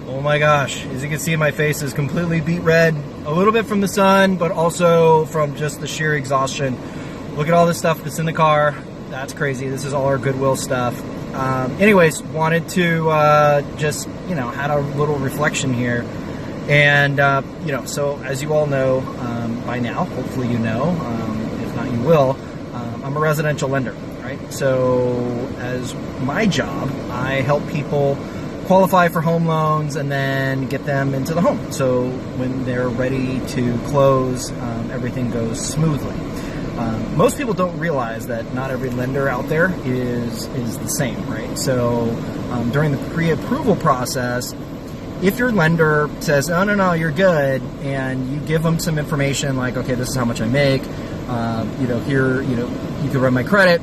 Oh my gosh, as you can see, my face is completely beet red, a little bit from the sun, but also from just the sheer exhaustion. Look at all this stuff that's in the car. That's crazy. This is all our Goodwill stuff. Anyways, wanted to just, had a little reflection here. And, so as you all know by now, hopefully you know, if not you will, I'm a residential lender, right? So as my job, I help people qualify for home loans and then get them into the home. So when they're ready to close, everything goes smoothly. Most people don't realize that not every lender out there is the same, right? So during the pre-approval process, if your lender says, oh, no, you're good, and you give them some information like, okay, this is how much I make, here, you can run my credit,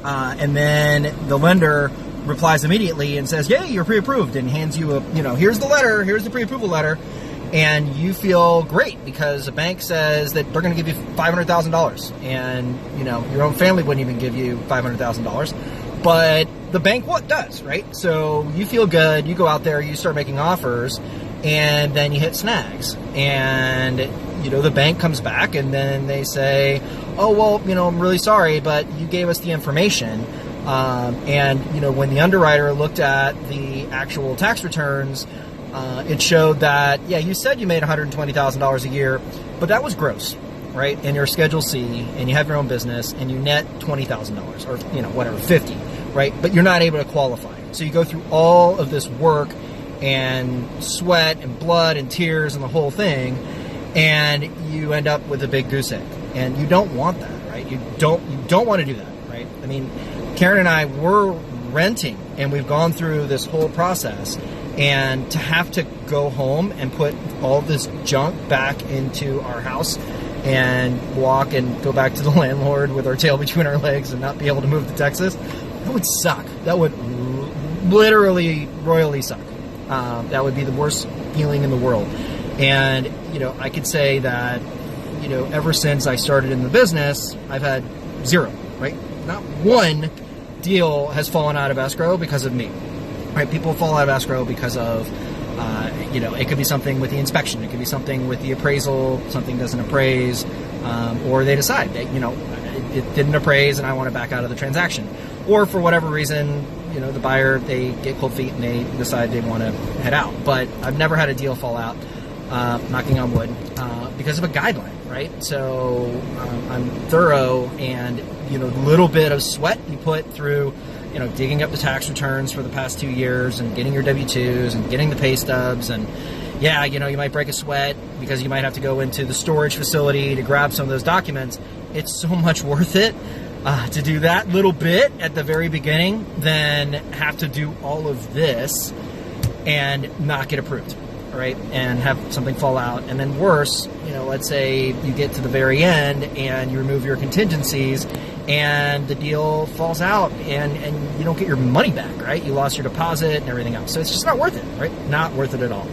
and then the lender replies immediately and says, yay, you're pre-approved, and hands you here's the letter, here's the pre-approval letter, and you feel great because the bank says that they're going to give you $500,000, and your own family wouldn't even give you $500,000, but the bank does, right? So you feel good, you go out there, you start making offers, and then you hit snags, and the bank comes back and then they say, oh, well, I'm really sorry, but you gave us the information. And when the underwriter looked at the actual tax returns, it showed that, yeah, you said you made $120,000 a year, but that was gross, right? And you're Schedule C, and you have your own business, and you net $20,000 or, whatever, 50, right? But you're not able to qualify. So you go through all of this work and sweat and blood and tears and the whole thing, and you end up with a big goose egg. And you don't want that, right? You don't want to do that, right? I mean, Karen and I were renting, and we've gone through this whole process, and to have to go home and put all this junk back into our house and walk and go back to the landlord with our tail between our legs and not be able to move to Texas, that would suck. That would literally royally suck. That would be the worst feeling in the world. And, I could say that, ever since I started in the business, I've had zero, right? Not one deal has fallen out of escrow because of me, right? People fall out of escrow because of, it could be something with the inspection. It could be something with the appraisal. Something doesn't appraise, or they decide that, it didn't appraise and I want to back out of the transaction. Or for whatever reason, the buyer, they get cold feet and they decide they want to head out. But I've never had a deal fall out, knocking on wood, because of a guideline, right? So I'm thorough, and the little bit of sweat you put through, digging up the tax returns for the past 2 years and getting your W-2s and getting the pay stubs, and yeah, you might break a sweat because you might have to go into the storage facility to grab some of those documents. It's so much worth it to do that little bit at the very beginning than have to do all of this and not get approved, right? And have something fall out. And then worse, let's say you get to the very end and you remove your contingencies and the deal falls out and you don't get your money back, right? You lost your deposit and everything else. So it's just not worth it, right? Not worth it at all.